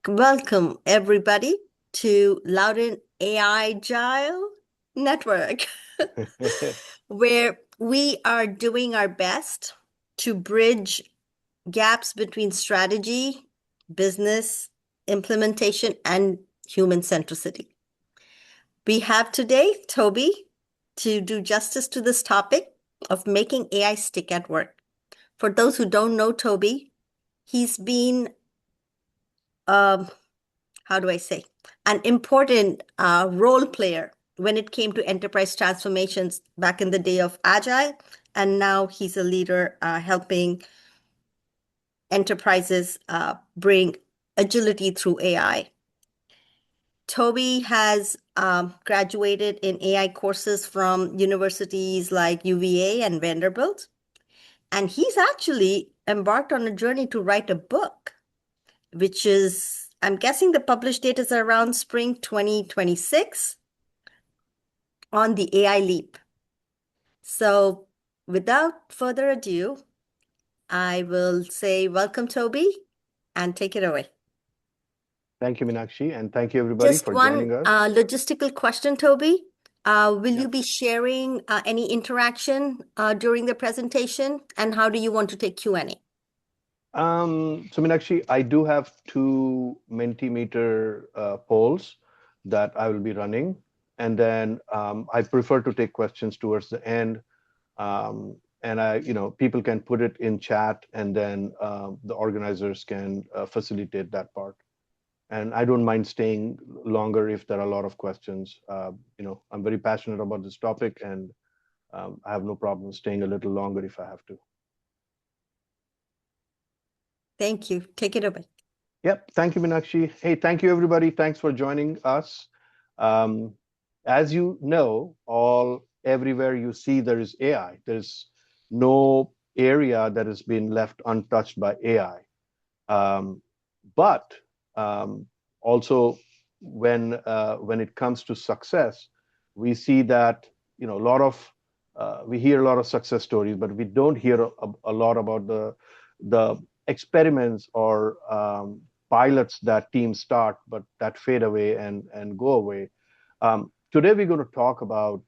Welcome everybody to 𝐒𝐭𝐢𝐳𝐿 Network, where we are doing our best to bridge gaps between strategy, business, implementation, and human centricity. We have today Toby to do justice to this topic of making AI stick at work. For those who don't know Toby, he's been how do I say, an important role player when it came to enterprise transformations back in the day of Agile. And now he's a leader helping enterprises bring agility through AI. Toby has graduated in AI courses from universities like UVA and Vanderbilt. And he's actually embarked on a journey to write a book, which is, I'm guessing the published date is around spring 2026 on the AI leap. So without further ado, I will say welcome, Toby, and take it away. Thank you, Meenakshi, and thank you everybody Just for one joining us. logistical question, Toby. Will you be sharing any interaction during the presentation, and how do you want to take Q&A? So Meenakshi, I do have two Mentimeter polls that I will be running, and then I prefer to take questions towards the end. And people can put it in chat, and then the organizers can facilitate that part. And I don't mind staying longer if there are a lot of questions. I'm very passionate about this topic, and I have no problem staying a little longer if I have to. Thank you. Take it away. Yep. Thank you, Meenakshi. Hey, thank you, everybody. Thanks for joining us. As you know, everywhere you see there is AI. There's no area that has been left untouched by AI. But also, when it comes to success, we see that we hear a lot of success stories, but we don't hear a lot about the experiments or pilots that teams start, but that fade away and go away. Today, we're going to talk about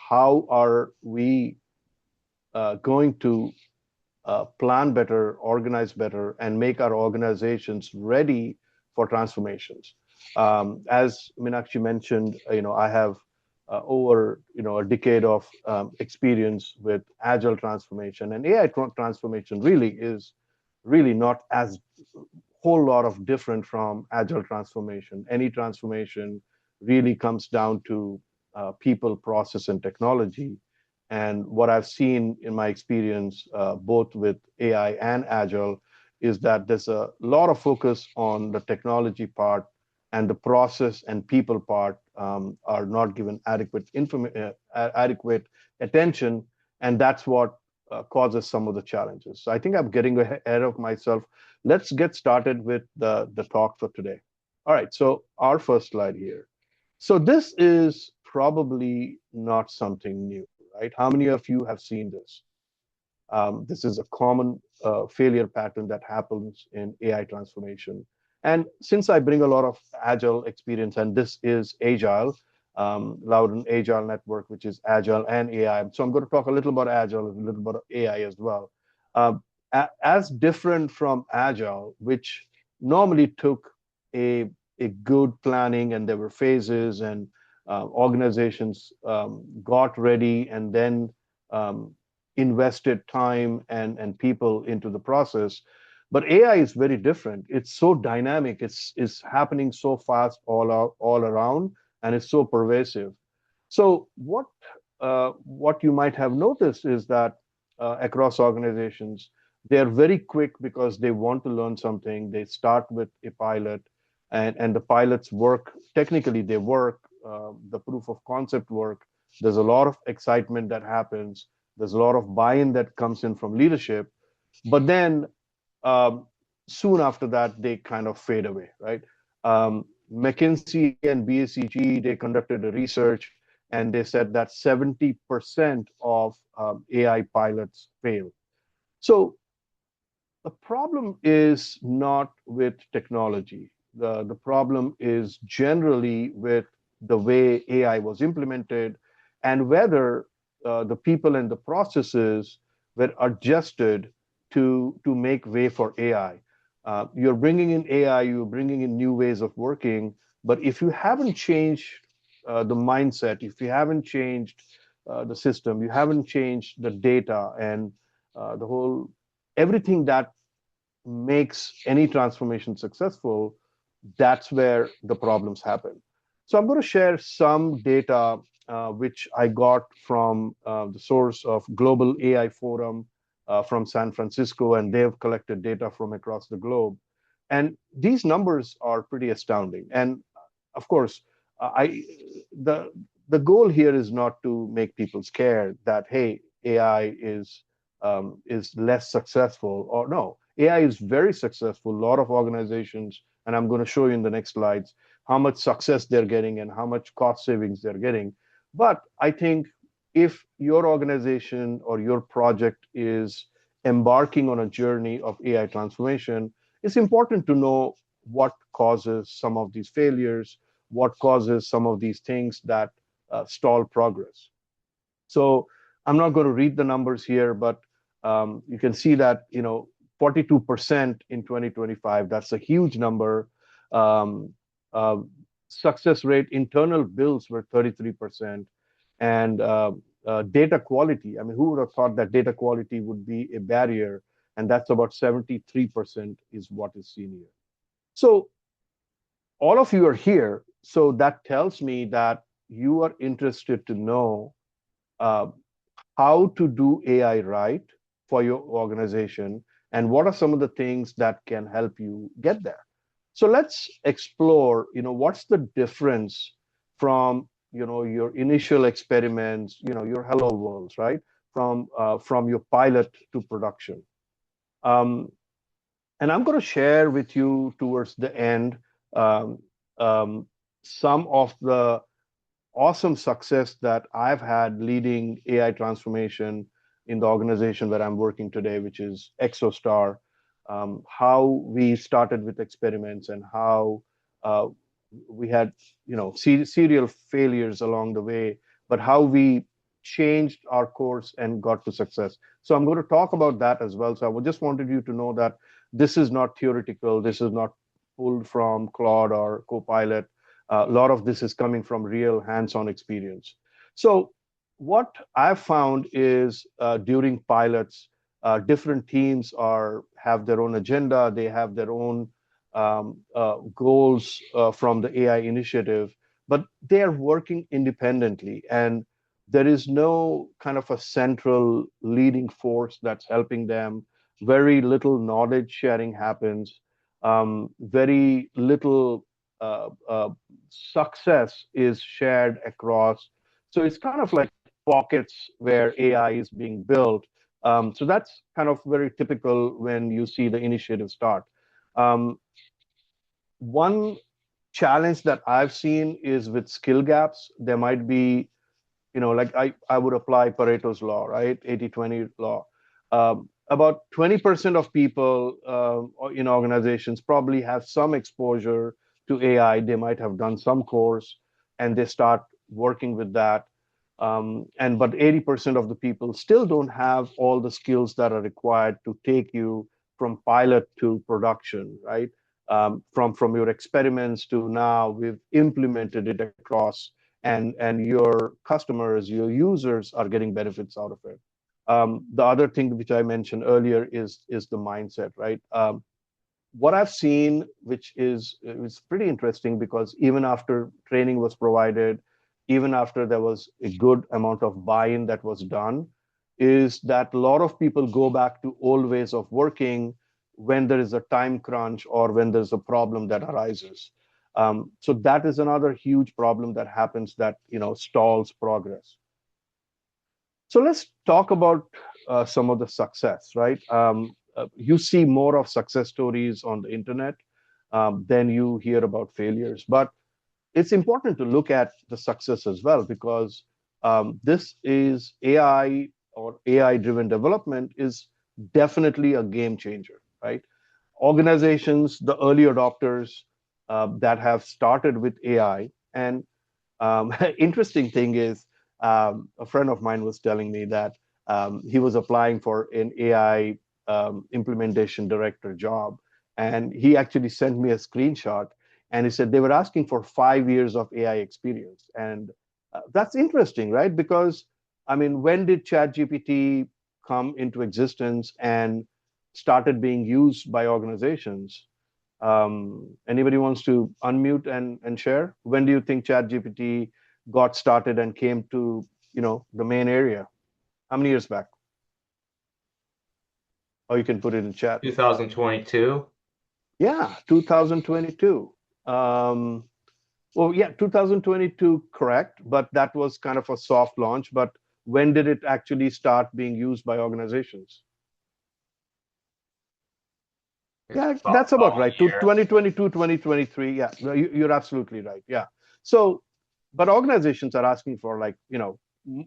how are we going to plan better, organize better, and make our organizations ready for transformations. As Meenakshi mentioned, I have over a decade of experience with agile transformation, and AI transformation really is not as whole lot of different from agile transformation. Any transformation really comes down to people, process, and technology. And what I've seen in my experience, both with AI and Agile, is that there's a lot of focus on the technology part, and the process and people part are not given adequate attention, and that's what causes some of the challenges. So I think I'm getting ahead of myself. Let's get started with the talk for today. All right, so our first slide here. So this is probably not something new. Right? How many of you have seen this? This is a common failure pattern that happens in AI transformation. And since I bring a lot of Agile experience, and this is Agile, Loudoun Agile Network, which is Agile and AI. So I'm going to talk a little about Agile and a little about AI as well. As different from Agile, which normally took a good planning, and there were phases, and organizations got ready and then invested time and people into the process. But AI is very different. It's so dynamic. It's happening so fast all around, and it's so pervasive. So what you might have noticed is that across organizations, they're very quick because they want to learn something. They start with a pilot, and the pilots work. Technically, they work. The proof of concept work. There's a lot of excitement that happens. There's a lot of buy-in that comes in from leadership. But then soon after that, they kind of fade away, right? McKinsey and BCG, they conducted a research, and they said that 70% of AI pilots fail. So The problem is not with technology. The problem is generally with the way AI was implemented and whether the people and the processes were adjusted to make way for AI. You're bringing in AI, you're bringing in new ways of working, but if you haven't changed the mindset, if you haven't changed the system, you haven't changed the data and the whole everything that makes any transformation successful, that's where the problems happen. So I'm going to share some data which I got from the source of Global AI Forum from San Francisco, and they've collected data from across the globe. And these numbers are pretty astounding. And of course, I the the goal here is not to make people scared that hey, AI is less successful or no. AI is very successful. A lot of organizations, and I'm going to show you in the next slides how much success they're getting and how much cost savings they're getting. But I think if your organization or your project is embarking on a journey of AI transformation, it's important to know what causes some of these failures, what causes some of these things that stall progress. So I'm not going to read the numbers here, but you can see that 42% in 2025. That's a huge number. Um, uh, Success rate, internal bills were 33%, and data quality. I mean, who would have thought that data quality would be a barrier? And that's about 73% is what is seen here. So all of you are here. So that tells me that you are interested to know uh, how to do AI right for your organization and what are some of the things that can help you get there. So let's explore, what's the difference from, your initial experiments, your hello worlds, right? From your pilot to production. Um, and I'm going to share with you towards the end um, um, some of the awesome success that I've had leading AI transformation in the organization where I'm working today, which is ExoStar. How we started with experiments and how uh, we had, serial failures along the way, but how we changed our course and got to success. So I'm going to talk about that as well. So I just wanted you to know that this is not theoretical. This is not pulled from Claude or Copilot. A lot of this is coming from real hands-on experience. So what I've found is during pilots, different teams have their own agenda. They have their own goals from the AI initiative, but they are working independently. And there is no kind of a central leading force that's helping them. Very little knowledge sharing happens. Very little success is shared across. So it's kind of like pockets where AI is being built. So that's kind of very typical when you see the initiative start. Um, One challenge that I've seen is with skill gaps. There might be, like I would apply Pareto's law, right? 80-20 law. About 20% of people in organizations probably have some exposure to AI. They might have done some course and they start working with that. But 80% of the people still don't have all the skills that are required to take you from pilot to production, right? From your experiments to now we've implemented it across and your customers, your users are getting benefits out of it. The other thing which I mentioned earlier is the mindset, right? What I've seen, which is pretty interesting, because even after training was provided, even after there was a good amount of buy-in that was done, is that a lot of people go back to old ways of working when there is a time crunch or when there's a problem that arises. So that is another huge problem that happens that stalls progress. So let's talk about some of the success, right? You see more of success stories on the internet than you hear about failures. But it's important to look at the success as well, because this is AI or AI-driven development is definitely a game changer. right? Organizations, the early adopters that have started with AI. And interesting thing is, a friend of mine was telling me that he was applying for an AI implementation director job, and he actually sent me a screenshot, and he said they were asking for 5 years of AI experience, and that's interesting, right? Because I mean, when did ChatGPT come into existence and started being used by organizations? Anybody wants to unmute and share? When do you think ChatGPT got started and came to, the main area? How many years back? Or you can put it in chat. 2022. Yeah, 2022. Um, well, yeah, 2022, correct, but that was kind of a soft launch. But when did it actually start being used by organizations? Yeah, that's about right. To 2022, 2023. Yeah, no, you're absolutely right. Yeah. So, but organizations are asking for like,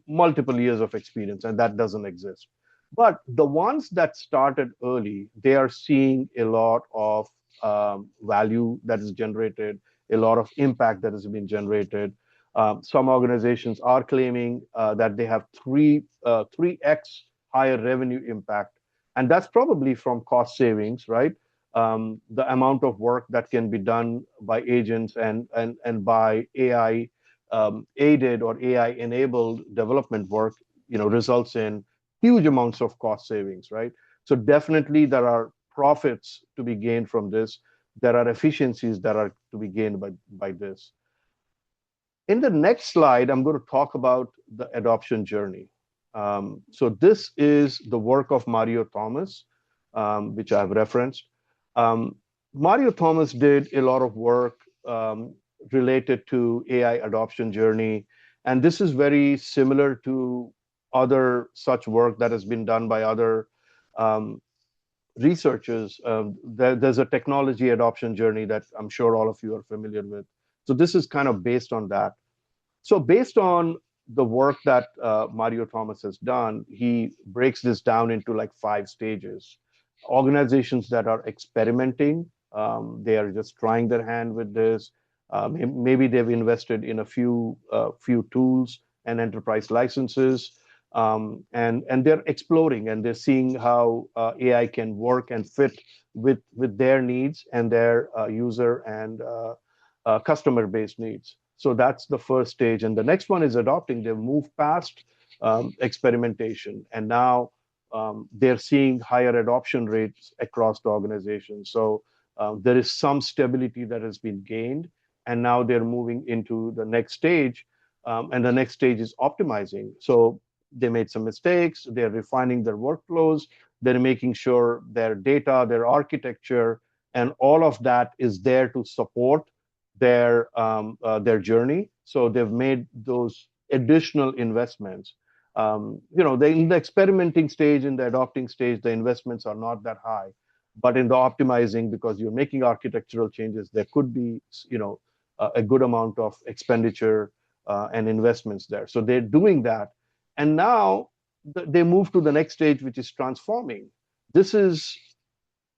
multiple years of experience, and that doesn't exist. But the ones that started early, they are seeing a lot of value that is generated, a lot of impact that has been generated. Some organizations are claiming that they have 3x higher revenue impact, and that's probably from cost savings, right? The amount of work that can be done by agents and by AI aided or AI enabled development work, results in huge amounts of cost savings, right? So definitely there are profits to be gained from this. There are efficiencies that are to be gained by this. In the next slide, I'm going to talk about the adoption journey. So this is the work of Mario Thomas, which I've referenced. Mario Thomas did a lot of work related to AI adoption journey, and this is very similar to other such work that has been done by other researchers. There's a technology adoption journey that I'm sure all of you are familiar with. So this is kind of based on that. So based on the work that Mario Thomas has done, he breaks this down into like 5 stages. Organizations that are experimenting, they are just trying their hand with this. Maybe they've invested in a few tools and enterprise licenses, and they're exploring and they're seeing how AI can work and fit with their needs and their user and customer-based needs. So that's the first stage. And the next one is adopting. They've moved past experimentation, and now they're seeing higher adoption rates across the organization. So there is some stability that has been gained, and now they're moving into the next stage. And the next stage is optimizing. So they made some mistakes. They're refining their workflows. They're making sure their data, their architecture, and all of that is there to support their journey. So they've made those additional investments. In the experimenting stage, in the adopting stage, the investments are not that high, but in the optimizing, because you're making architectural changes, there could be, a good amount of expenditure and investments there. So they're doing that, and now they move to the next stage, which is transforming. This is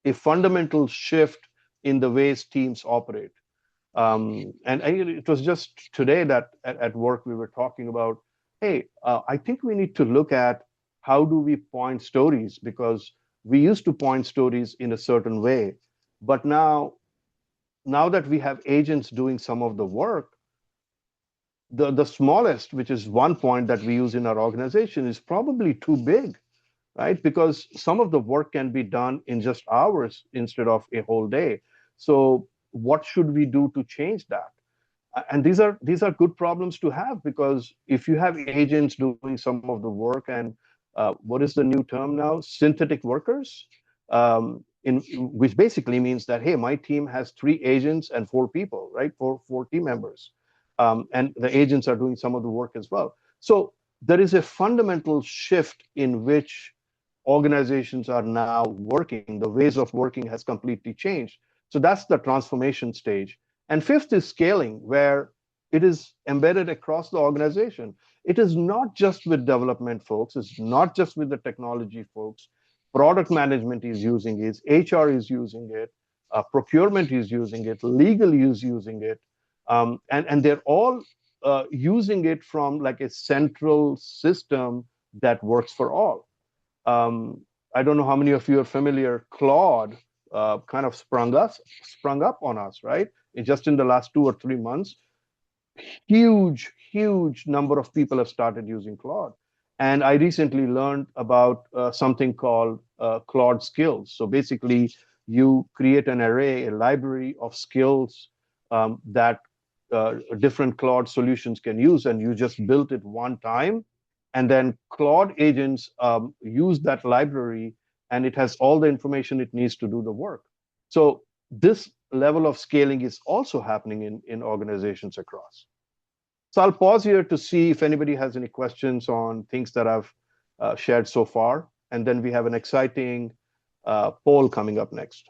a fundamental shift in the ways teams operate. It was just today that at work we were talking about, hey, I think we need to look at how do we point stories, because we used to point stories in a certain way, but now that we have agents doing some of the work, the smallest, which is 1 point that we use in our organization, is probably too big, right? Because some of the work can be done in just hours instead of a whole day. So what should we do to change that? And these are good problems to have, because if you have agents doing some of the work, and what is the new term now? Synthetic workers, which basically means that, hey, my team has 3 agents and 4 people, right? Four team members, and the agents are doing some of the work as well. So there is a fundamental shift in which organizations are now working. The ways of working has completely changed. So that's the transformation stage. And 5th is scaling, where it is embedded across the organization. It is not just with development folks. It's not just with the technology folks. product management is using it, HR is using it, procurement is using it, legal is using it, and they're all using it from like a central system that works for all. Um, I don't know how many of you are familiar. Claude kind of sprung up on us, right? Just in the last 2 or 3 months, huge number of people have started using Claude. And I recently learned about something called Claude skills. So basically, you create an array, a library of skills that different Claude solutions can use, and you just built it one time. And then Claude agents use that library, and it has all the information it needs to do the work. So this level of scaling is also happening in organizations across. So I'll pause here to see if anybody has any questions on things that I've shared so far. And then we have an exciting poll coming up next.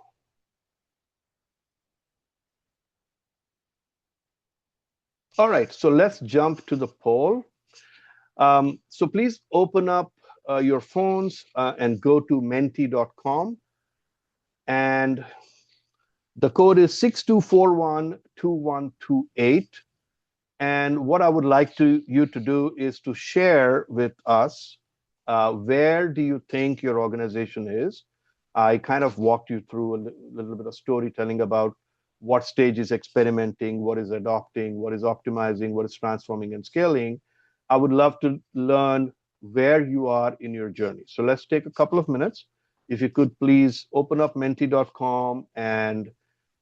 All right, so let's jump to the poll. So please open up your phones and go to menti.com. And the code is 62412128. And what I would like you to do is to share with us where do you think your organization is. I kind of walked you through a little bit of storytelling about what stage is experimenting, what is adopting, what is optimizing, what is transforming and scaling. I would love to learn where you are in your journey. So let's take a couple of minutes. If you could please open up menti.com and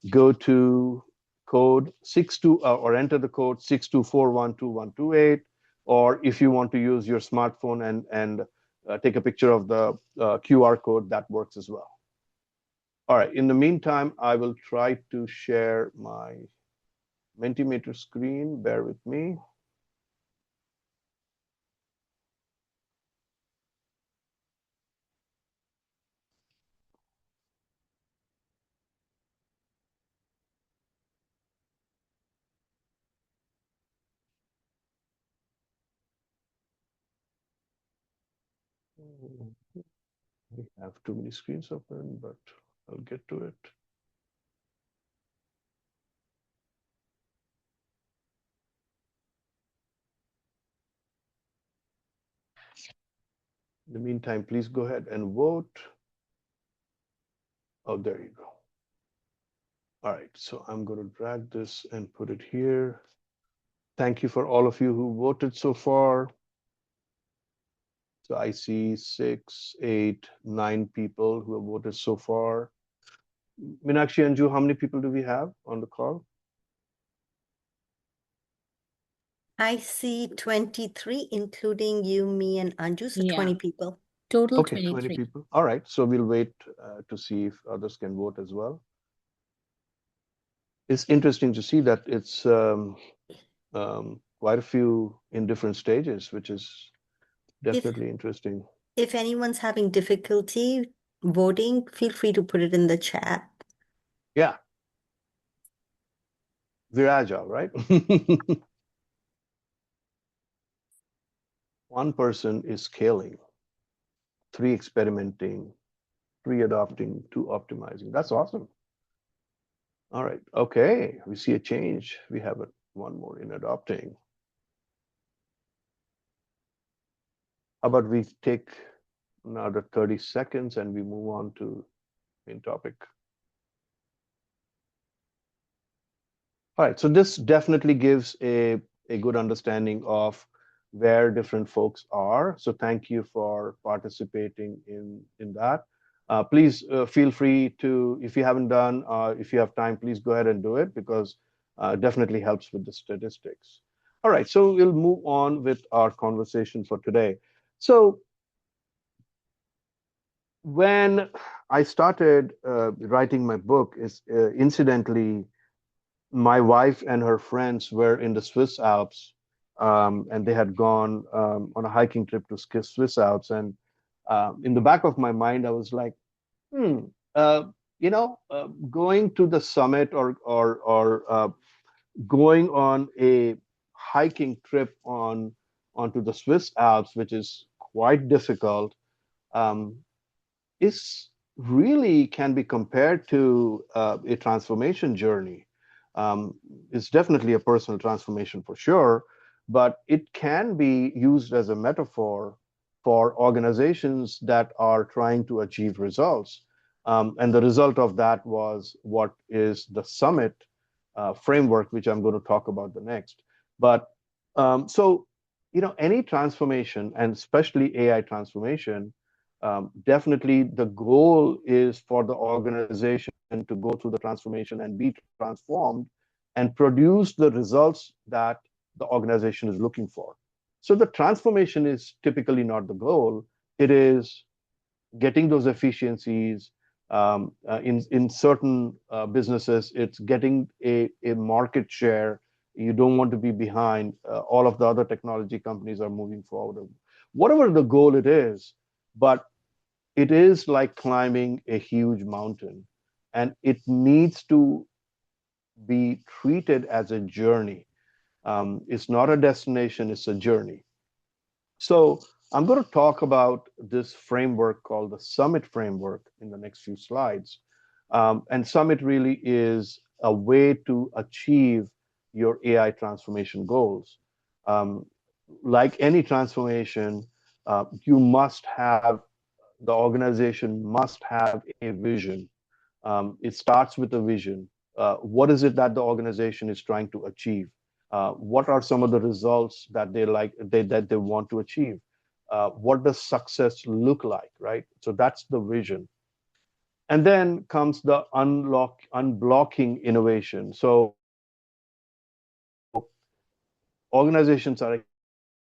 go to code 62 or enter the code 62412128, or if you want to use your smartphone and take a picture of the QR code, that works as well. All right, in the meantime, I will try to share my Mentimeter screen. Bear with me. We have too many screens open, but I'll get to it. In the meantime, please go ahead and vote. Oh, there you go. All right, so I'm going to drag this and put it here. Thank you for all of you who voted so far. So I see 6, 8, 9 people who have voted so far. Meenakshi and Anju, how many people do we have on the call? I see 23, including you, me, and Anju, so 20 people. Total Okay, 20 people. All right, so we'll wait to see if others can vote as well. It's interesting to see that it's quite a few in different stages, which is definitely interesting. If anyone's having difficulty voting, feel free to put it in the chat. Yeah. We're agile, right? One person is scaling, 3 experimenting, 3 adopting, 2 optimizing. That's awesome. All right. Okay. We see a change. We have one more in adopting. How about we take another 30 seconds and we move on to main topic. All right. So this definitely gives a good understanding of where different folks are. So thank you for participating in that. Please feel free to, if you haven't done, if you have time, please go ahead and do it, because it definitely helps with the statistics. All right, so we'll move on with our conversation for today. So when I started writing my book, incidentally, my wife and her friends were in the Swiss Alps, and they had gone on a hiking trip to Swiss Alps. And in the back of my mind, I was like, going to the summit or going on a hiking trip onto the Swiss Alps, which is quite difficult. is really can be compared to a transformation journey. Um, it's definitely a personal transformation for sure, but it can be used as a metaphor for organizations that are trying to achieve results. And the result of that was what is the summit framework, which I'm going to talk about the next. But so, any transformation, and especially AI transformation, definitely the goal is for the organization to go through the transformation and be transformed and produce the results that the organization is looking for. So the transformation is typically not the goal. It is getting those efficiencies. In certain businesses, it's getting a market share. You don't want to be behind. All of the other technology companies are moving forward. Whatever the goal it is, but it is like climbing a huge mountain, and it needs to be treated as a journey. It's not a destination, it's a journey. So I'm going to talk about this framework called the Summit framework in the next few slides. And Summit really is a way to achieve your AI transformation goals. Um, like any transformation, you must have the organization must have a vision. It starts with a vision. What is it that the organization is trying to achieve? What are some of the results that that they want to achieve? What does success look like, right? So that's the vision. And then comes the unblocking innovation. So organizations are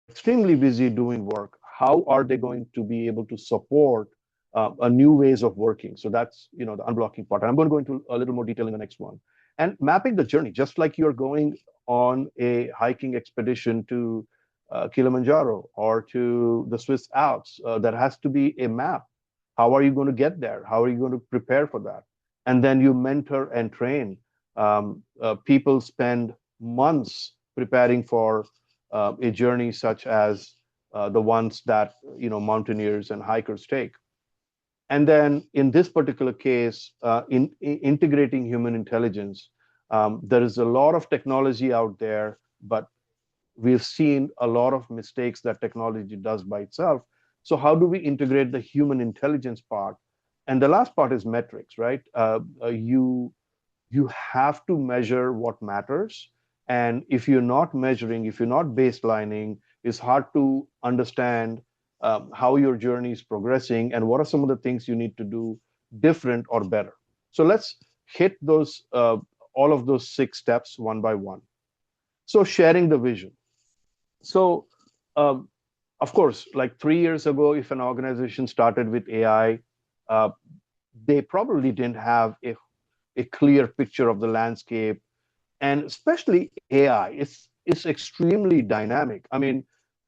extremely busy doing work. How are they going to be able to support a new ways of working? So that's the unblocking part. And I'm going to go into a little more detail in the next one. And mapping the journey, just like you're going on a hiking expedition to Kilimanjaro or to the Swiss Alps, there has to be a map. How are you going to get there? How are you going to prepare for that? And then you mentor and train. People spend months preparing for a journey such as the ones that mountaineers and hikers take. And then in this particular case, in integrating human intelligence, there is a lot of technology out there, but we've seen a lot of mistakes that technology does by itself. So how do we integrate the human intelligence part? And the last part is metrics, right? You have to measure what matters. And if you're not measuring, if you're not baselining, it's hard to understand how your journey is progressing and what are some of the things you need to do different or better. So let's hit those all of those 6 steps one by one. So sharing the vision. So um, of course, like 3 years ago, if an organization started with AI, uh, they probably didn't have a clear picture of the landscape, and especially AI. It's extremely dynamic. I mean,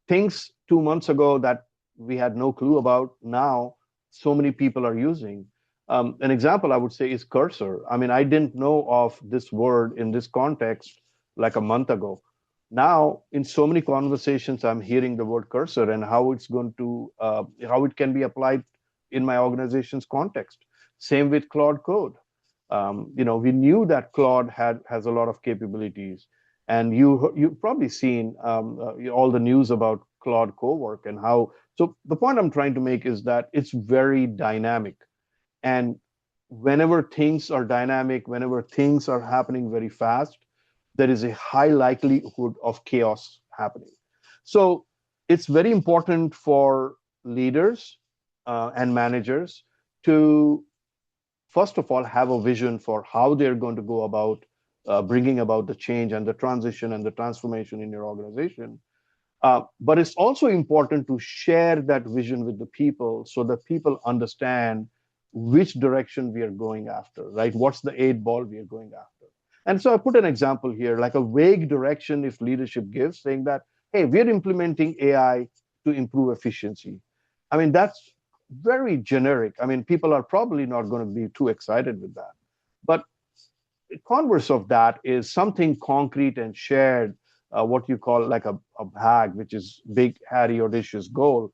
things 2 months ago that we had no clue about, now so many people are using. An example I would say is cursor. I mean, I didn't know of this word in this context like a month ago. Now, in so many conversations, I'm hearing the word cursor and how it's going to how it can be applied in my organization's context. Same with Claude Code. We knew that Claude has a lot of capabilities, and you've probably seen all the news about Claude Cowork and how. So the point I'm trying to make is that it's very dynamic, and whenever things are dynamic, whenever things are happening very fast, there is a high likelihood of chaos happening. So it's very important for leaders and managers to first of all, have a vision for how they're going to go about bringing about the change and the transition and the transformation in your organization. But it's also important to share that vision with the people so that people understand which direction we are going after, right? What's the 8 ball we are going after? And so I put an example here, like a vague direction if leadership gives, saying that, hey, we're implementing AI to improve efficiency. I mean, that's very generic. I mean, people are probably not going to be too excited with that. But the converse of that is something concrete and shared, what you call like a bag, which is big, hairy, audacious goal,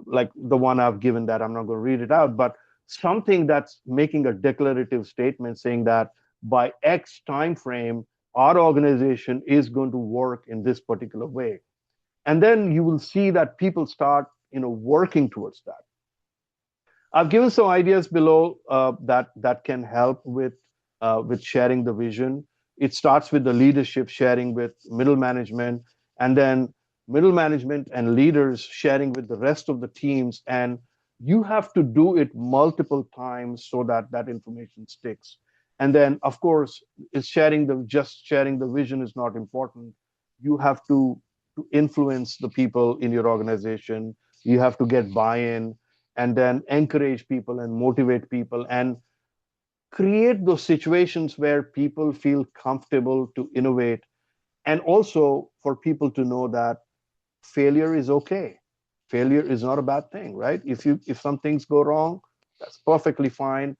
like the one I've given that I'm not going to read it out. But something that's making a declarative statement saying that by X time frame, our organization is going to work in this particular way. And then you will see that people start, working towards that. I've given some ideas below that can help with sharing the vision. It starts with the leadership sharing with middle management, and then middle management and leaders sharing with the rest of the teams. And you have to do it multiple times so that that information sticks. And then, of course, is just sharing the vision is not important. You have to influence the people in your organization. You have to get buy-in, and then encourage people and motivate people and create those situations where people feel comfortable to innovate, and also for people to know that failure is okay. Failure is not a bad thing, right? If some things go wrong, that's perfectly fine.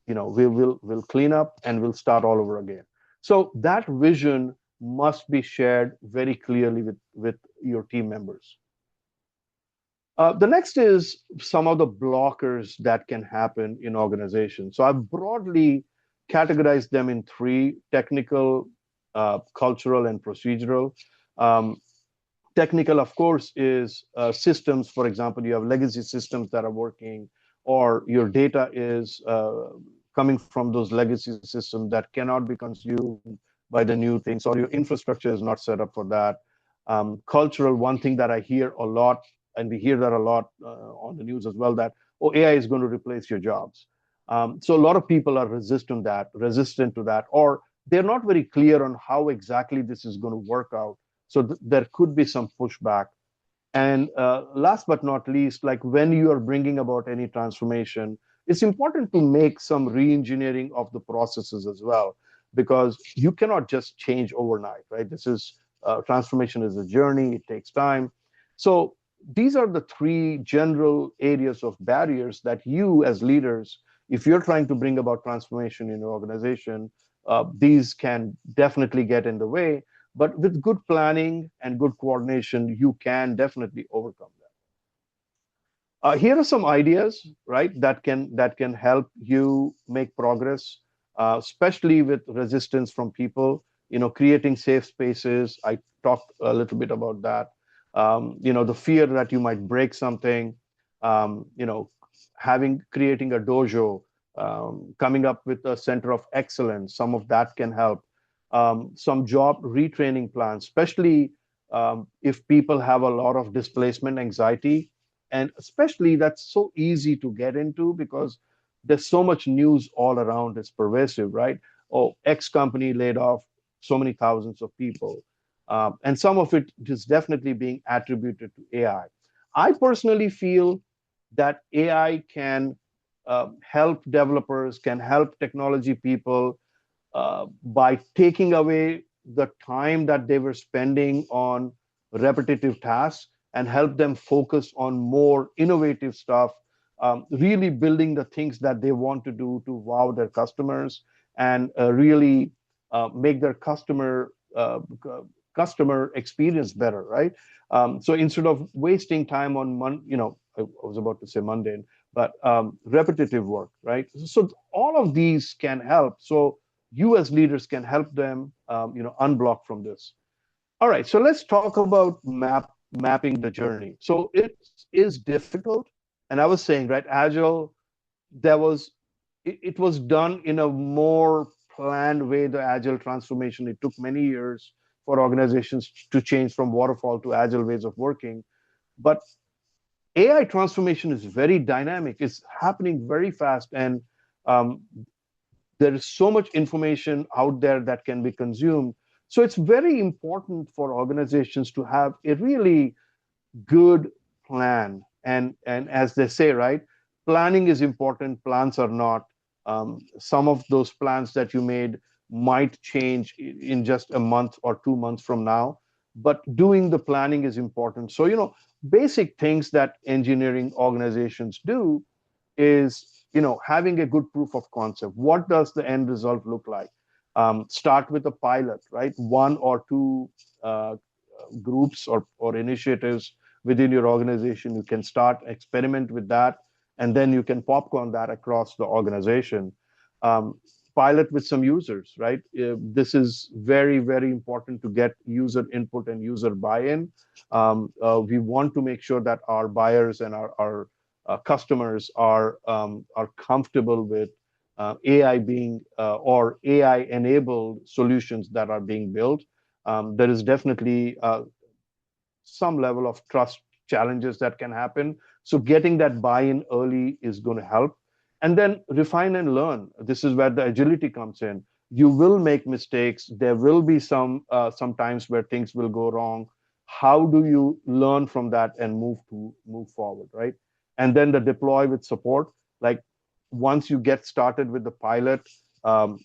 We'll clean up and we'll start all over again. So that vision must be shared very clearly with your team members. The next is some of the blockers that can happen in organizations. So I've broadly categorized them in three: technical, cultural, and procedural. Um, Technical, of course, is systems. For example, you have legacy systems that are working, or your data is coming from those legacy systems that cannot be consumed by the new things, or your infrastructure is not set up for that. Cultural, one thing that I hear a lot, and we hear that a lot on the news as well, that, oh, AI is going to replace your jobs. So a lot of people are resistant to that, or they're not very clear on how exactly this is going to work out. So there could be some pushback. And last but not least, like when you are bringing about any transformation, it's important to make some re-engineering of the processes as well, because you cannot just change overnight, right? Transformation is a journey, it takes time. So these are the three general areas of barriers that you as leaders, if you're trying to bring about transformation in your organization, these can definitely get in the way. But with good planning and good coordination, you can definitely overcome that. Here are some ideas, right, that can help you make progress, especially with resistance from people. Creating safe spaces. I talked a little bit about that. The fear that you might break something. Um, you know, creating a dojo, coming up with a center of excellence. Some of that can help. Some job retraining plans, especially if people have a lot of displacement anxiety, and especially that's so easy to get into because there's so much news all around. It's pervasive, right? Oh, X company laid off so many thousands of people, and some of it is definitely being attributed to AI. I personally feel that AI can help developers, can help technology people by taking away the time that they were spending on repetitive tasks and help them focus on more innovative stuff, really building the things that they want to do to wow their customers and really make their customer experience better, right? So instead of wasting time on I was about to say mundane, but repetitive work, right? So all of these can help. So you as leaders can help them, unblock from this. All right, so let's talk about mapping the journey. So it is difficult, and I was saying, right, Agile, it was done in a more planned way. The Agile transformation, it took many years for organizations to change from waterfall to Agile ways of working. But AI transformation is very dynamic. It's happening very fast, and um, there is so much information out there that can be consumed. So it's very important for organizations to have a really good plan. And as they say, right, planning is important, plans are not. Some of those plans that you made might change in just a month or 2 months from now, but doing the planning is important. So, basic things that engineering organizations do is having a good proof of concept. What does the end result look like? Start with a pilot, right? One or two groups or initiatives within your organization. You can start experiment with that, and then you can popcorn that across the organization. Um, Pilot with some users, right? This is very, very important to get user input and user buy-in. We want to make sure that our buyers and our customers are comfortable with AI being or AI-enabled solutions that are being built. There is definitely some level of trust challenges that can happen. So getting that buy-in early is going to help. And then refine and learn. This is where the agility comes in. You will make mistakes. There will be some times where things will go wrong. How do you learn from that and move forward, right? And then the deploy with support. Like once you get started with the pilot,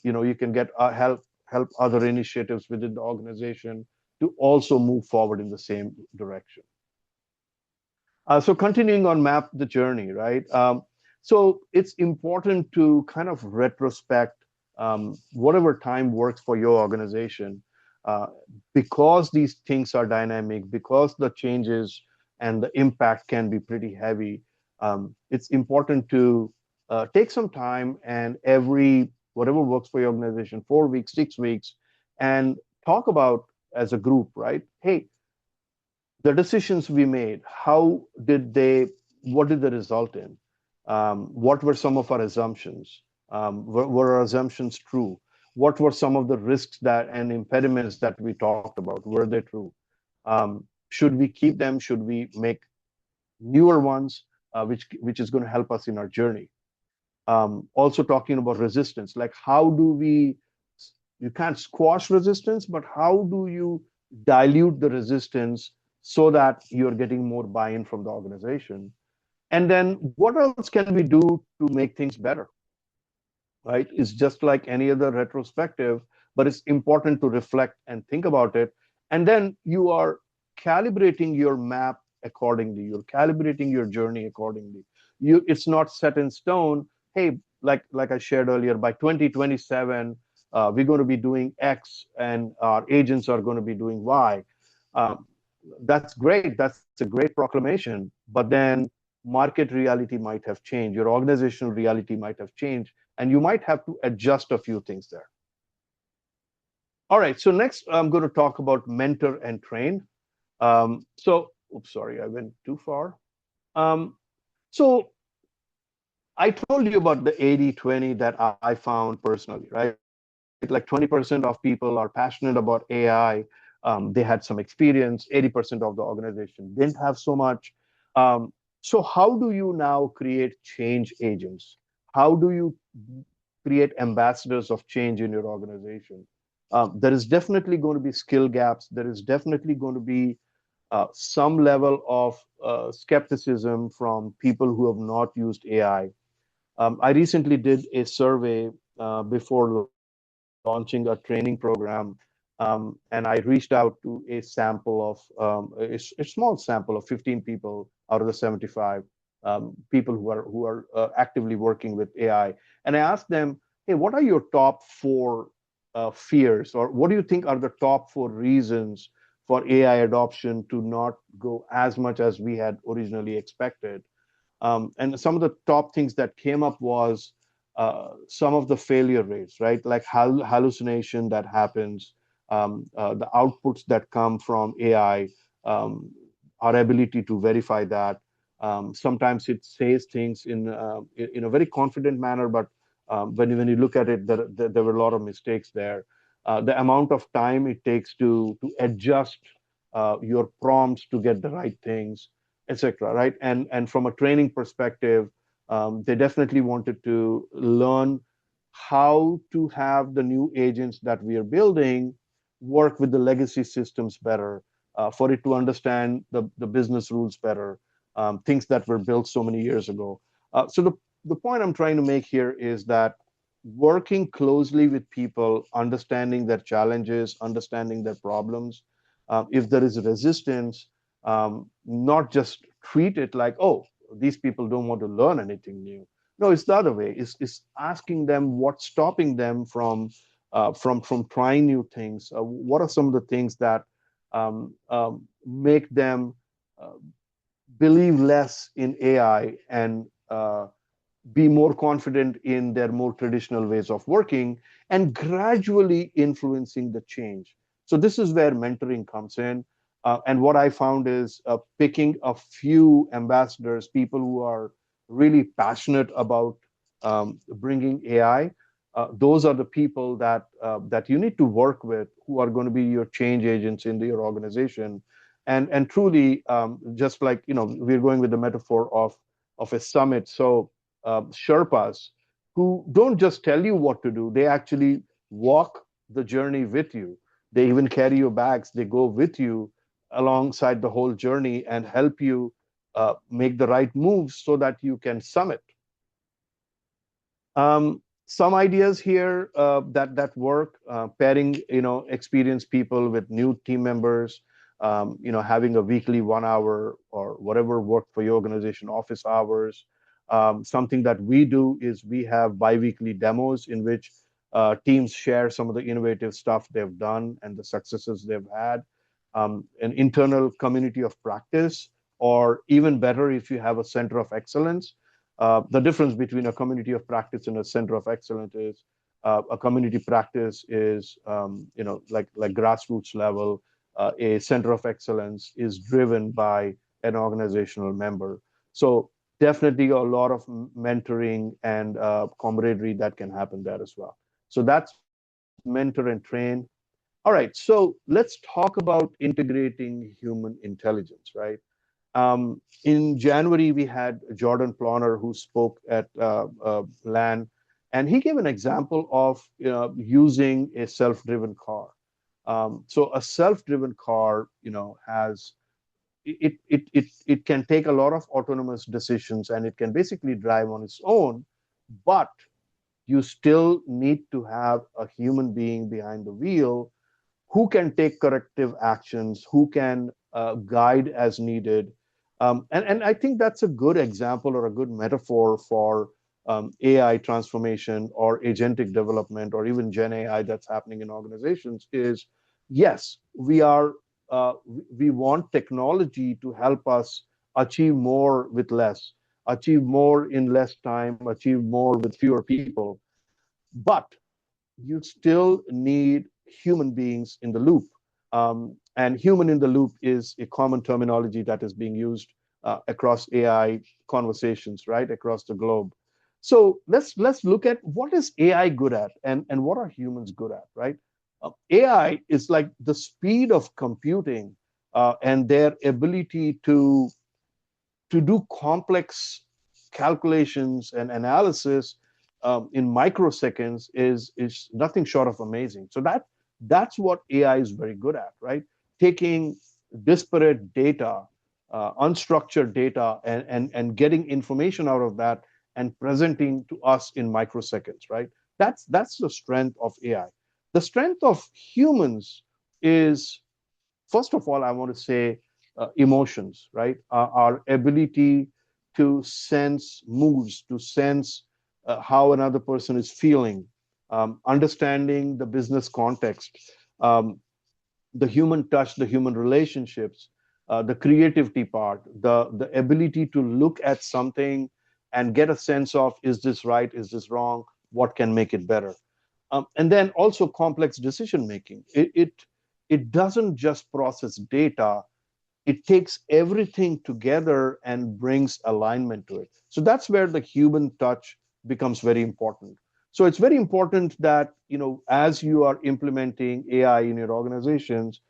you can get help other initiatives within the organization to also move forward in the same direction. So continuing on map the journey, right? So it's important to kind of retrospect whatever time works for your organization, uh, because these things are dynamic, because the changes and the impact can be pretty heavy. It's important to take some time and whatever works for your organization, 4 weeks, 6 weeks, and talk about as a group, right? Hey, the decisions we made, what did they result in? What were some of our assumptions? Were our assumptions true? What were some of the risks and impediments that we talked about? Were they true? Should we keep them? Should we make newer ones, which is going to help us in our journey? Also talking about resistance, like you can't squash resistance, but how do you dilute the resistance so that you're getting more buy-in from the organization? And then what else can we do to make things better, right? It's just like any other retrospective, but it's important to reflect and think about it. And then you are calibrating your map accordingly. You're calibrating your journey accordingly. It's not set in stone. Hey, like I shared earlier, by 2027, we're going to be doing X, and our agents are going to be doing Y. Um, that's great. That's a great proclamation. But then market reality might have changed. Your organizational reality might have changed, and you might have to adjust a few things there. All right, so next I'm going to talk about mentor and train. Oops, sorry, I went too far. So I told you about the 80-20 that I found personally, right? Like 20% of people are passionate about AI. They had some experience. 80% of the organization didn't have so much. So how do you now create change agents? How do you create ambassadors of change in your organization? There is definitely going to be skill gaps. There is definitely going to be some level of skepticism from people who have not used AI. I recently did a survey before launching a training program, and I reached out to a sample of a small sample of 15 people out of the 75 people who are actively working with AI, and I asked them, "Hey, what are your top four fears, or what do you think are the top four reasons for AI adoption to not go as much as we had originally expected?" And some of the top things that came up was some of the failure rates, right? Like hallucination that happens, the outputs that come from AI, um, our ability to verify that. Sometimes it says things in a very confident manner, but when you look at it, there were a lot of mistakes there. The amount of time it takes to adjust your prompts to get the right things, etc. Right? And from a training perspective, they definitely wanted to learn how to have the new agents that we are building work with the legacy systems better, for it to understand the business rules better, things that were built so many years ago. So the point I'm trying to make here is that working closely with people, understanding their challenges, understanding their problems, if there is resistance, not just treat it like, oh, these people don't want to learn anything new. No, it's the other way. It's asking them what's stopping them from trying new things. What are some of the things that make them uh, believe less in AI and be more confident in their more traditional ways of working and gradually influencing the change. So this is where mentoring comes in. And what I found is picking a few ambassadors, people who are really passionate about bringing AI. Those are the people that you need to work with, who are going to be your change agents in your organization. And truly, just like we're going with the metaphor of a summit. So Sherpas who don't just tell you what to do, they actually walk the journey with you. They even carry your bags, they go with you alongside the whole journey and help you make the right moves so that you can summit. Some ideas here that work, pairing experienced people with new team members, having a weekly 1 hour or whatever work for your organization office hours. Something that we do is we have biweekly demos in which teams share some of the innovative stuff they've done and the successes they've had. An internal community of practice, or even better, if you have a center of excellence. The difference between a community of practice and a center of excellence is a community practice is like grassroots level. A center of excellence is driven by an organizational member. So definitely a lot of mentoring and camaraderie that can happen there as well. So that's mentor and train. All right, so let's talk about integrating human intelligence, right? In January, we had Jordan Ploner who spoke at LAN, and he gave an example of using a self-driven car. So a self-driven car, has it can take a lot of autonomous decisions, and it can basically drive on its own, but you still need to have a human being behind the wheel who can take corrective actions, who can guide as needed. And I think that's a good example or a good metaphor for AI transformation or agentic development or even Gen AI that's happening in organizations is, yes, we want technology to help us achieve more with less, achieve more in less time, achieve more with fewer people. But you still need human beings in the loop. And human in the loop is a common terminology that is being used across AI conversations, right, across the globe. So let's look at what is AI good at, and what are humans good at, right? AI is like the speed of computing and their ability to do complex calculations and analysis in microseconds is nothing short of amazing. So that's what AI is very good at, right? Taking disparate data, unstructured data, and getting information out of that and presenting to us in microseconds, right? That's the strength of AI. The strength of humans is, first of all, I want to say emotions, right? Our ability to sense moods, to sense how another person is feeling, understanding the business context, um, the human touch, the human relationships, the creativity part, the ability to look at something and get a sense of, is this right? Is this wrong? What can make it better? And then also complex decision making. It doesn't just process data, it takes everything together and brings alignment to it. So that's where the human touch becomes very important. So it's very important that, as you are implementing AI in your organizations,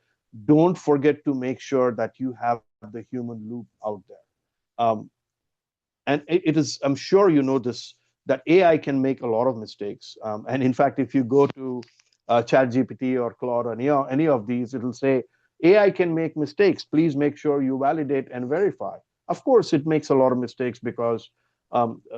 don't forget to make sure that you have the human loop out there. Um, and it is, I'm sure you know this, that AI can make a lot of mistakes. And in fact, if you go to ChatGPT or Claude or any of these, it'll say AI can make mistakes. Please make sure you validate and verify. Of course, it makes a lot of mistakes because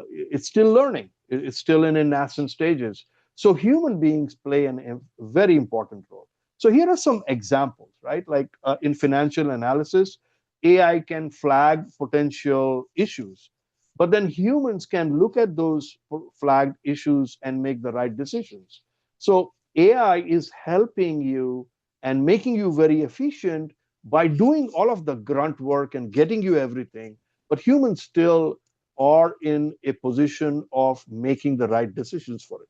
it's still learning. It's still in nascent stages. So human beings play a very important role. So here are some examples, right? Like in financial analysis, AI can flag potential issues, but then humans can look at those flagged issues and make the right decisions. So AI is helping you and making you very efficient by doing all of the grunt work and getting you everything. But humans still are in a position of making the right decisions for it.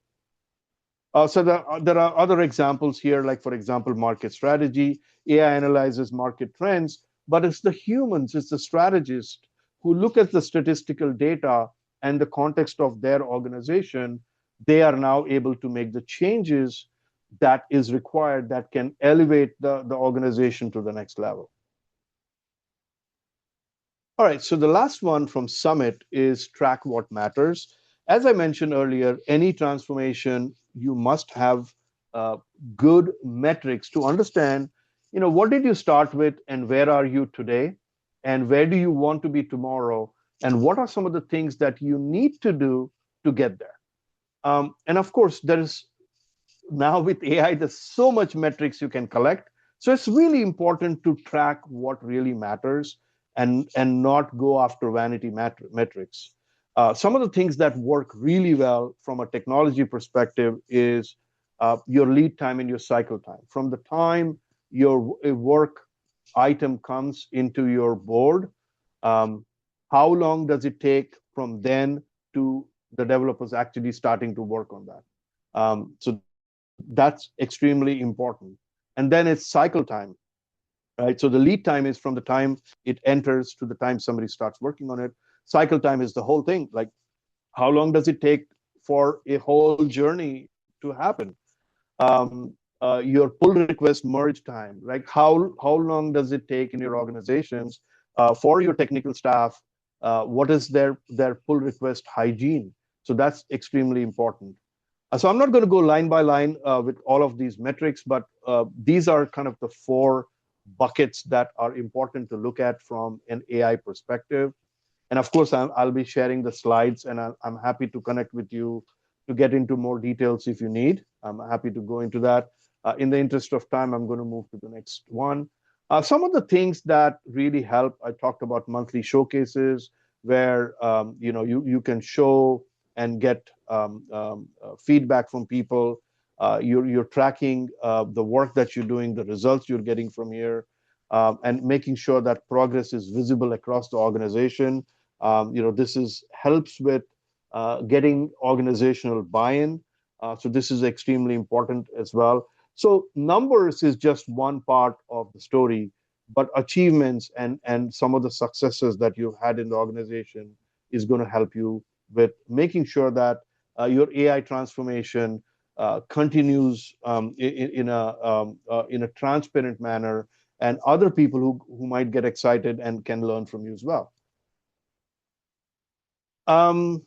So there are other examples here, like, for example, market strategy. AI analyzes market trends, but it's the humans, it's the strategists who look at the statistical data and the context of their organization. They are now able to make the changes that is required that can elevate the organization to the next level. All right, so the last one from Summit is track what matters. As I mentioned earlier, any transformation, you must have uh, good metrics to understand, what did you start with and where are you today? And where do you want to be tomorrow? And what are some of the things that you need to do to get there? And of course, there is now with AI, there's so much metrics you can collect. So it's really important to track what really matters and not go after vanity metrics. Some of the things that work really well from a technology perspective is your lead time and your cycle time. From the time your work item comes into your board, um, how long does it take from then to the developers actually starting to work on that? So that's extremely important. And then it's cycle time, right? So the lead time is from the time it enters to the time somebody starts working on it. Cycle time is the whole thing. Like, how long does it take for a whole journey to happen? Your pull request merge time, like how long does it take in your organizations for your technical staff? What is their pull request hygiene? So that's extremely important. So I'm not going to go line by line with all of these metrics, but these are kind of the four buckets that are important to look at from an AI perspective. And of course, I'll be sharing the slides, and I'm happy to connect with you to get into more details if you need. I'm happy to go into that. In the interest of time, I'm going to move to the next one. Some of the things that really help, I talked about monthly showcases where you can show and get feedback from people. You're tracking the work that you're doing, the results you're getting from here, and making sure that progress is visible across the organization. This helps with getting organizational buy-in. So this is extremely important as well. So numbers is just one part of the story, but achievements and some of the successes that you've had in the organization is going to help you with making sure that your AI transformation continues in a transparent manner, and other people who might get excited and can learn from you as well. Um,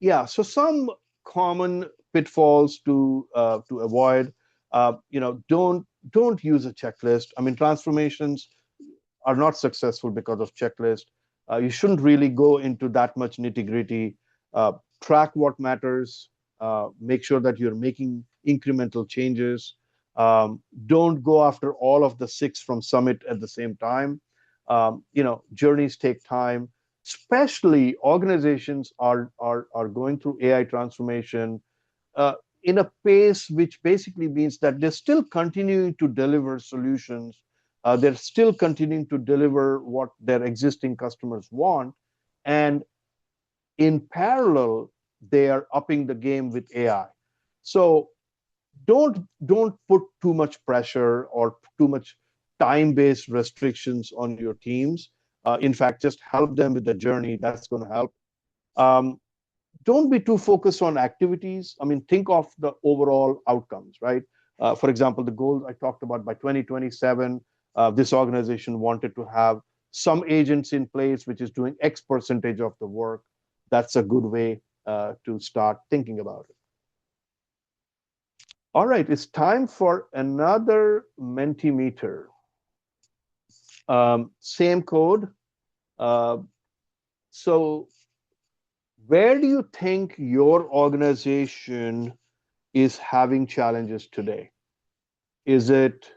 yeah, so some common pitfalls to avoid. Don't use a checklist. I mean, transformations are not successful because of checklist. You shouldn't really go into that much nitty-gritty. Uh, Track what matters. Make sure that you're making incremental changes. Don't go after all of the 6 from Summit at the same time. Journeys take time. Especially organizations are going through AI transformation uh, in a pace which basically means that they're still continuing to deliver solutions. They're still continuing to deliver what their existing customers want. And in parallel, they are upping the game with AI. So don't put too much pressure or too much time-based restrictions on your teams. In fact, just help them with the journey. That's going to help. Um, don't be too focused on activities. I mean, think of the overall outcomes, right? For example, the goal I talked about by 2027, this organization wanted to have some agents in place, which is doing X percentage of the work. That's a good way to start thinking about it. All right, it's time for another Mentimeter. Same code. Uh, so where do you think your organization is having challenges today? Is it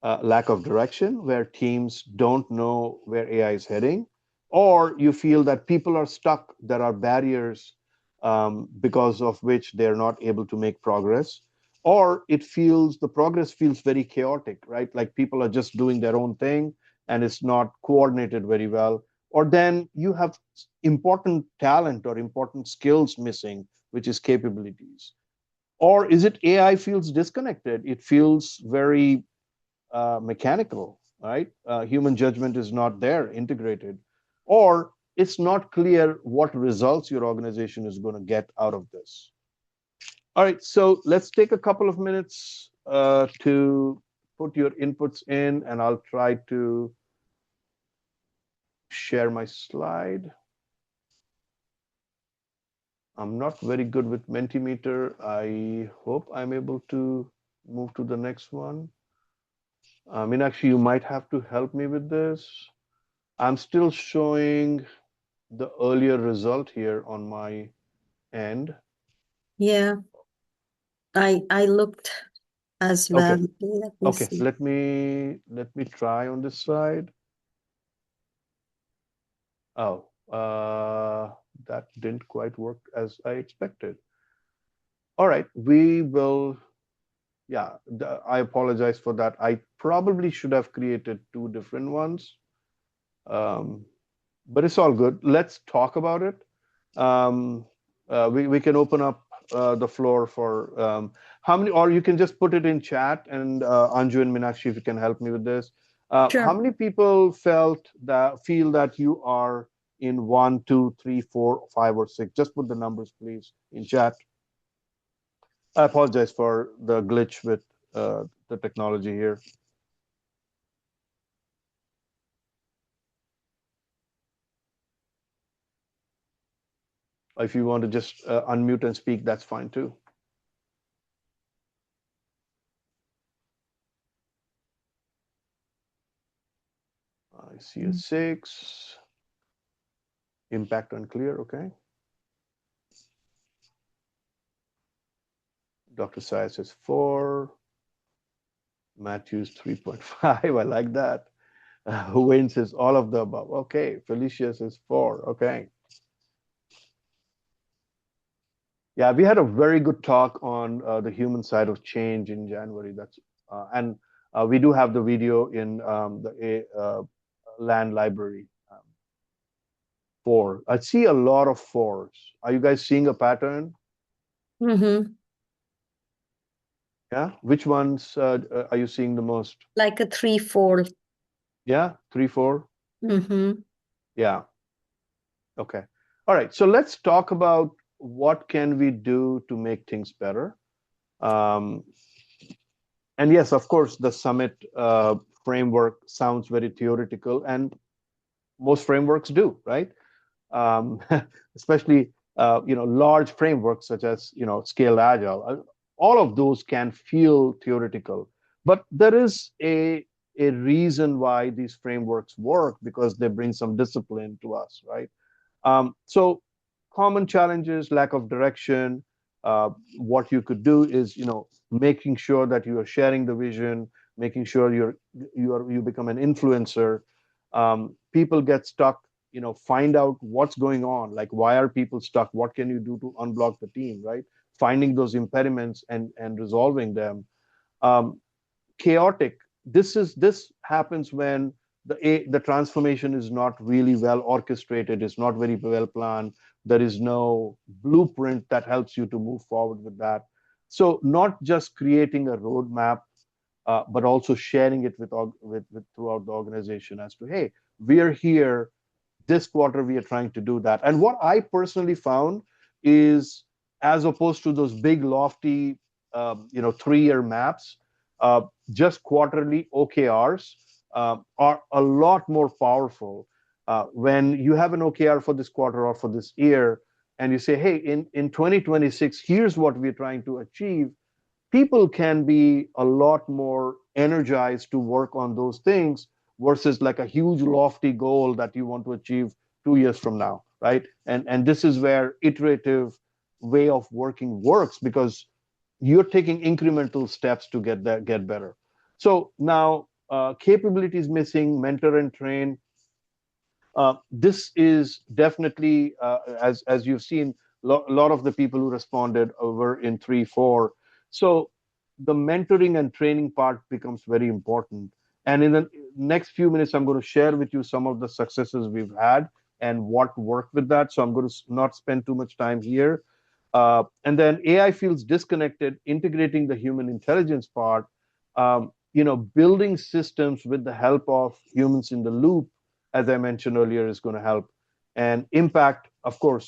lack of direction, where teams don't know where AI is heading? Or you feel that people are stuck, there are barriers because of which they're not able to make progress? Or the progress feels very chaotic, right? Like people are just doing their own thing and it's not coordinated very well. or then you have important talent or important skills missing, which is capabilities? Or is it AI feels disconnected? It feels very mechanical, right? Human judgment is not there integrated, or it's not clear what results your organization is going to get out of this. All right, so let's take a couple of minutes to put your inputs in, and I'll try to share my slide. I'm not very good with Mentimeter. I hope I'm able to move to the next one. I mean, actually, you might have to help me with this. I'm still showing the earlier result here on my end. Yeah, I looked as Okay, well. Let me okay. see. Let me try on this side. Oh, that didn't quite work as I expected. All right, we will. Yeah, I apologize for that. I probably should have created two different ones, um, but it's all good. Let's talk about it. Um, we can open up the floor for how many, or you can just put it in chat, and Anju and Meenakshi, if you can help me with this. How Sure. many people feel that you are in one, two, three, four, five, or six? Just put the numbers, please, in chat. I apologize for the glitch with the technology here. If you want to just unmute and speak, that's fine too. I see a 6. Impact unclear. Okay. Dr. Sai says 4. Matthews 3.5. I like that. Wayne says all of the above. Okay. Felicia says 4. Okay. Yeah, we had a very good talk on the human side of change in January. And we do have the video in the land library. 4. I see a lot of 4s. Are you guys seeing a pattern? Mm-hmm. Yeah. Which ones are you seeing the most? Like a 3-4. Yeah, 3, 4. Mm-hmm. Yeah. Okay. All right. So let's talk about what can we do to make things better. Um, and yes, of course, the summit framework sounds very theoretical, and most frameworks do, right? um, Especially large frameworks such as scaled agile. All of those can feel theoretical, but there is a reason why these frameworks work, because they bring some discipline to us, right? So common challenges, lack of direction. What you could do is, making sure that you are sharing the vision, making sure you become an influencer. People get stuck. Find out what's going on. Like, why are people stuck? What can you do to unblock the team? Right? Finding those impediments and resolving them. Um, Chaotic. This happens when the transformation is not really well orchestrated, it's not very well planned. There is no blueprint that helps you to move forward with that. So not just creating a roadmap, but also sharing it with throughout the organization as to, hey, we are here this quarter, we are trying to do that. And what I personally found is, as opposed to those big lofty 3-year maps, uh, just quarterly OKRs are a lot more powerful. When you have an OKR for this quarter or for this year, and you say, hey, in 2026, here's what we're trying to achieve, people can be a lot more energized to work on those things versus like a huge lofty goal that you want to achieve 2 years from now, right? And this is where iterative way of working works, because you're taking incremental steps to get better. So now capabilities missing, mentor and train. This is definitely, as you've seen, a lot of the people who responded were in 3, 4. So the mentoring and training part becomes very important. And in the next few minutes, I'm going to share with you some of the successes we've had and what worked with that. So I'm going to not spend too much time here. And then AI feels disconnected, integrating the human intelligence part, building systems with the help of humans in the loop, as I mentioned earlier, is going to help. And impact, of course,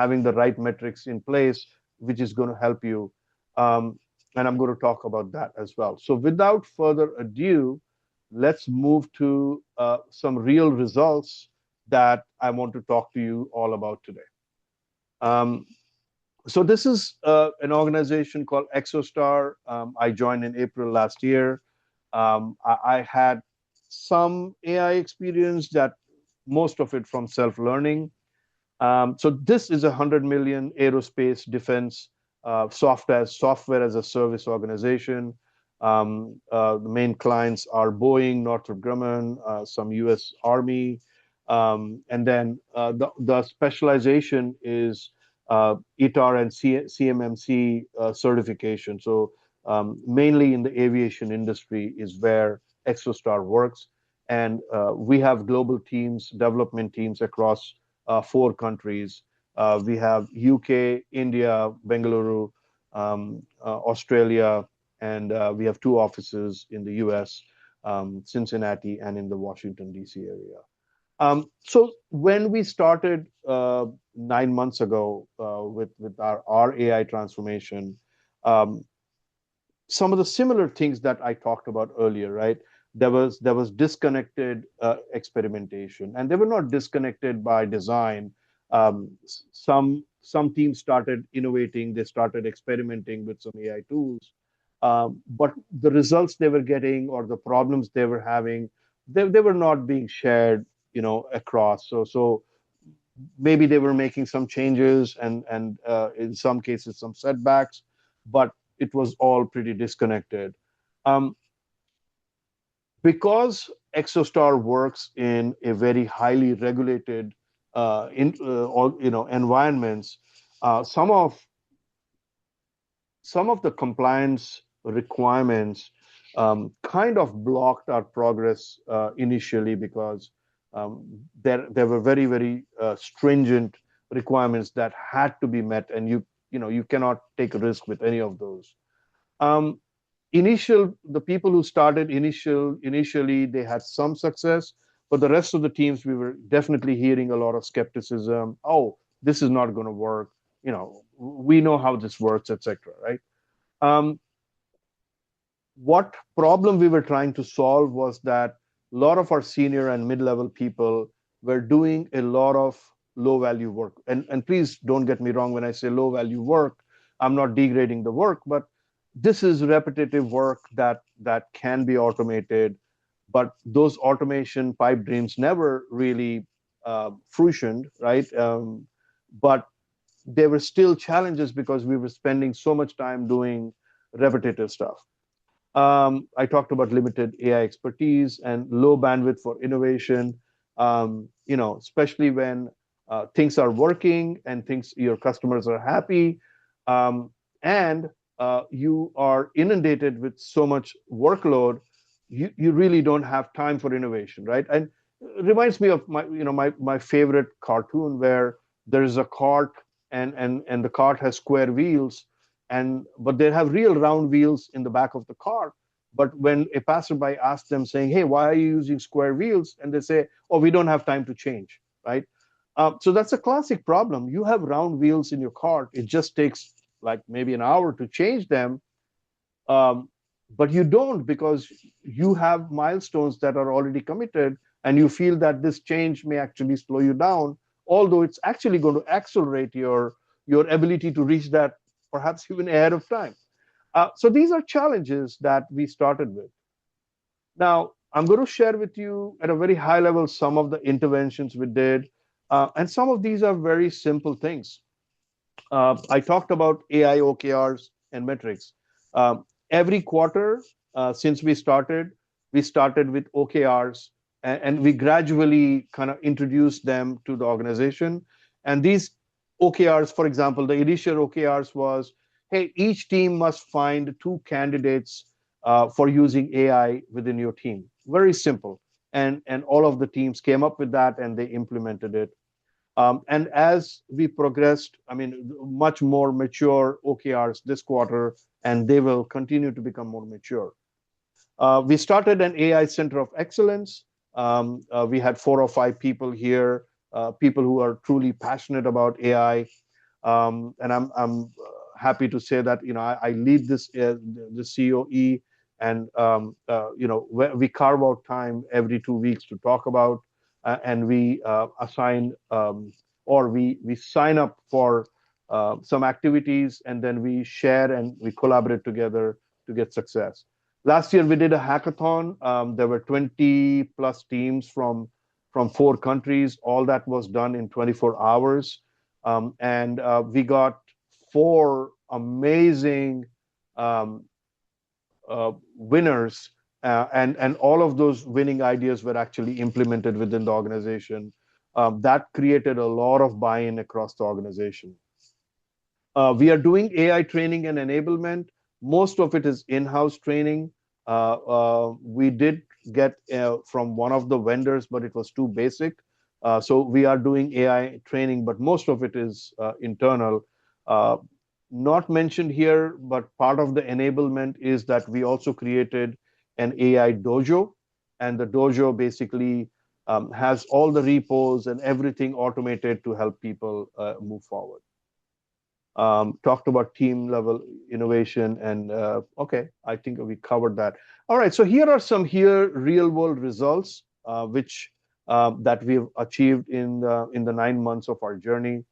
having the right metrics in place, which is going to help you. Um, and I'm going to talk about that as well. So without further ado, let's move to some real results that I want to talk to you all about today. Um, so this is an organization called 𝐒𝐤𝐤𝐧𝐠. I joined in April last year. I had some AI experience, that most of it from self-learning. So this is 100 million aerospace defense software as a service organization. The main clients are Boeing, Northrop Grumman, some U.S. Army, and then the specialization is ITAR and CMMC certification. So mainly in the aviation industry is where 𝐒𝐤𝐲 works, and we have global teams, development teams across 4 countries. We have UK, India, Bengaluru, Australia, and we have 2 offices in the US, Cincinnati, and in the Washington, D.C. area. So when we started 9 months ago with our AI transformation, um, some of the similar things that I talked about earlier, right? There was disconnected experimentation, and they were not disconnected by design. Some teams started innovating, they started experimenting with some AI tools, but the results they were getting or the problems they were having, they were not being shared, across. So maybe they were making some changes and in some cases some setbacks, but it was all pretty disconnected. Um, because 𝐒𝐤𝐲 works in a very highly regulated environments, uh, some of some of the compliance requirements kind of blocked our progress initially, because there were very, very stringent requirements that had to be met, and you cannot take a risk with any of those. Um, the people who started initially, they had some success, but the rest of the teams, we were definitely hearing a lot of skepticism. Oh, this is not going to work. We know how this works, etc. Right? Um, what problem we were trying to solve was that a lot of our senior and mid-level people were doing a lot of low-value work. And please don't get me wrong, when I say low-value work, I'm not degrading the work, but this is repetitive work that can be automated, but those automation pipe dreams never really fruitioned, right? But there were still challenges because we were spending so much time doing repetitive stuff. I talked about limited AI expertise and low bandwidth for innovation. Especially when things are working and your customers are happy, and you are inundated with so much workload, you really don't have time for innovation, right? And it reminds me of my favorite cartoon, where there is a cart, and the cart has square wheels, but they have real round wheels in the back of the car. But when a passerby asks them, saying, "Hey, why are you using square wheels?" and they say, "Oh, we don't have time to change," right? So that's a classic problem. You have round wheels in your cart. It just takes like maybe an hour to change them, um, but you don't, because you have milestones that are already committed, and you feel that this change may actually slow you down, although it's actually going to accelerate your ability to reach that, perhaps even ahead of time. So these are challenges that we started with. Now, I'm going to share with you at a very high level some of the interventions we did, and some of these are very simple things. I talked about AI OKRs and metrics. Every quarter since we started with OKRs, and we gradually kind of introduced them to the organization. And these OKRs, for example, the initial OKRs was, hey, each team must find 2 candidates for using AI within your team. very simple. And all of the teams came up with that and they implemented it. And as we progressed, I mean, much more mature OKRs this quarter, and they will continue to become more mature. We started an AI Center of Excellence. We had 4 or 5 people here, people who are truly passionate about AI. And I'm happy to say that I lead the COE, and we carve out time every 2 weeks to talk about, and we assign or we sign up for some activities, and then we share and we collaborate together to get success. Last year we did a hackathon. There were 20 plus teams from 4 countries. All that was done in 24 hours. And we got 4 amazing um, winners, and all of those winning ideas were actually implemented within the organization. That created a lot of buy-in across the organization. We are doing AI training and enablement. Most of it is in-house training. We did get from one of the vendors, but it was too basic. So we are doing AI training, but most of it is internal. Uh, Not mentioned here, but part of the enablement is that we also created an AI dojo, and the dojo basically has all the repos and everything automated to help people move forward. Talked about team level innovation, and okay, I think we covered that. All right, so here are some real world results, which that we've achieved in the 9 months of our journey.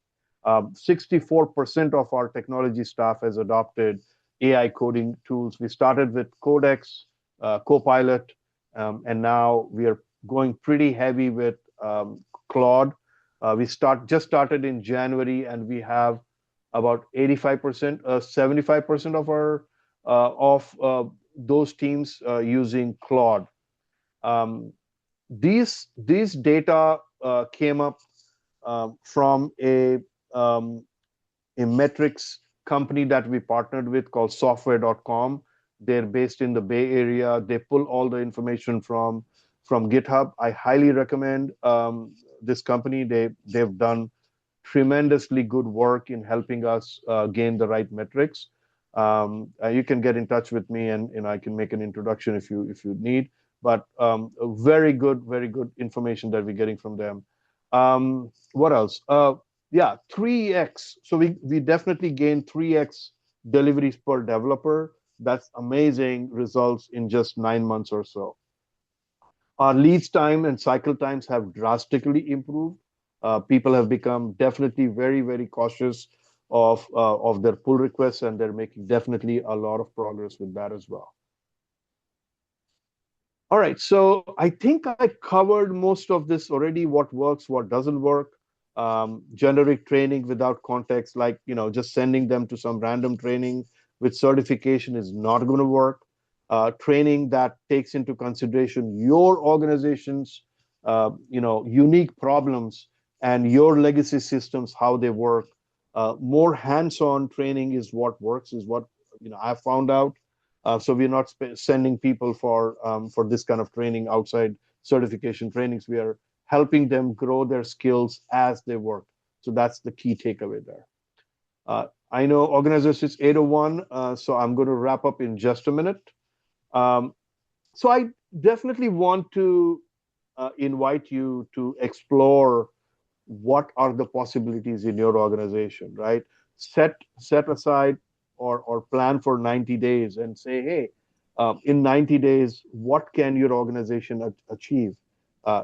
64% of our technology staff has adopted AI coding tools. We started with Codex, Copilot, and now we are going pretty heavy with Claude. We just started in January, and we have about 85%, 75% of our of those teams using Claude. Um, these data came up from um, a metrics company that we partnered with called software.com. They're based in the Bay Area. They pull all the information from GitHub. I highly recommend this company. They've done tremendously good work in helping us gain the right metrics. You can get in touch with me, and I can make an introduction if you need. But very good information that we're getting from them. What else? Yeah, 3x. So we definitely gained 3x deliveries per developer. That's amazing results in just 9 months or so. Our lead time and cycle times have drastically improved. People have become definitely very cautious of their pull requests, and they're making definitely a lot of progress with that as well. All right, so I think I covered most of this already, what works, what doesn't work. Generic training without context, like just sending them to some random training with certification is not going to work. Training that takes into consideration your organization's unique problems and your legacy systems, how they work. More hands-on training is what works, is what I found out. So we're not sending people for this kind of training outside certification trainings. We are helping them grow their skills as they work. So that's the key takeaway there. I know organizers is 8:01, so I'm going to wrap up in just a minute. So I definitely want to invite you to explore what are the possibilities in your organization, right? Set aside or plan for 90 days and say, hey, in 90 days, what can your organization achieve?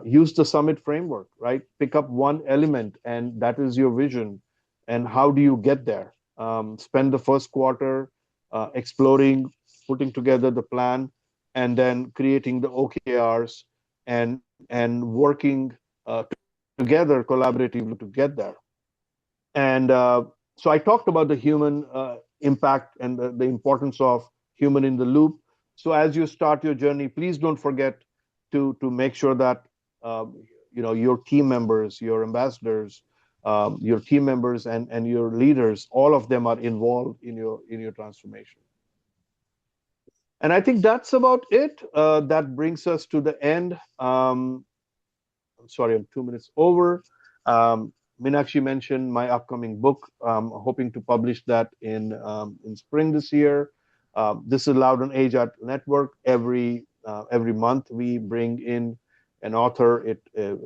Use the summit framework, right? Pick up one element, and that is your vision. And how do you get there? Spend the first quarter exploring, putting together the plan, and then creating the OKRs and working together collaboratively to get there. And so I talked about the human impact and the importance of human in the loop. So as you start your journey, please don't forget to make sure that your team members, your ambassadors, your team members, and your leaders, all of them are involved in your transformation. And I think that's about it. That brings us to the end. I'm sorry, I'm 2 minutes over. Meenakshi mentioned my upcoming book. Hoping to publish that in spring this year. This is Loud on Age Art Network. Every month we bring in an author, a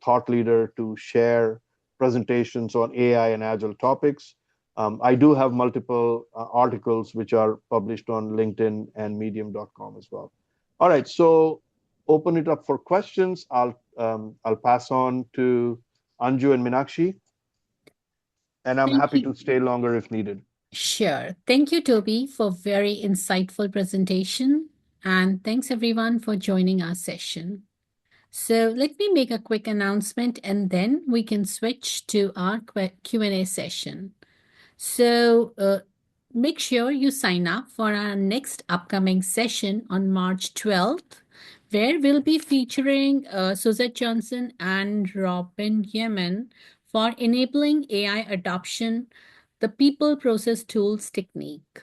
thought leader to share presentations on AI and agile topics. I do have multiple articles which are published on LinkedIn and Medium.com as well. All right, so open it up for questions. I'll pass on to Anju and Meenakshi, and I'm Thank happy you. to stay longer if needed. Sure. Thank you, Toby, for very insightful presentation. And thanks everyone for joining our session. So let me make a quick announcement and then we can switch to our Q&A session. So make sure you sign up for our next upcoming session on March 12th, where we'll be featuring Suzette Johnson and Robin Yemen for enabling AI adoption, the people process tools technique.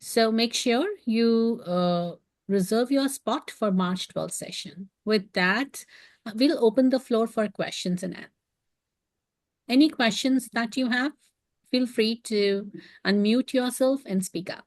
So make sure you reserve your spot for March 12th session. With that, we'll open the floor for questions and answers. Any questions that you have, feel free to unmute yourself and speak up.